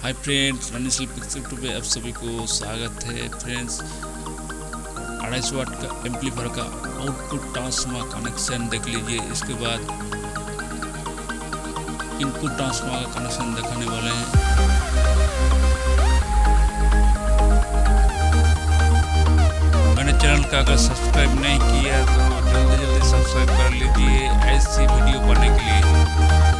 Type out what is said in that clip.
Hi friends, RaniSelectPlex YouTube पे आप सभी को स्वागत है। फ्रेंड्स, 250 वाट का एम्पलीफायर का आउटपुट ट्रांसफार्मर कनेक्शन देख लीजिए। इसके बाद इनपुट ट्रांसफार्मर का कनेक्शन दिखाने वाले हैं। मैंने चैनल का अगर सब्सक्राइब नहीं किया तो जल्दी सब्सक्राइब कर लीजिए ऐसी वीडियो पाने के लिए।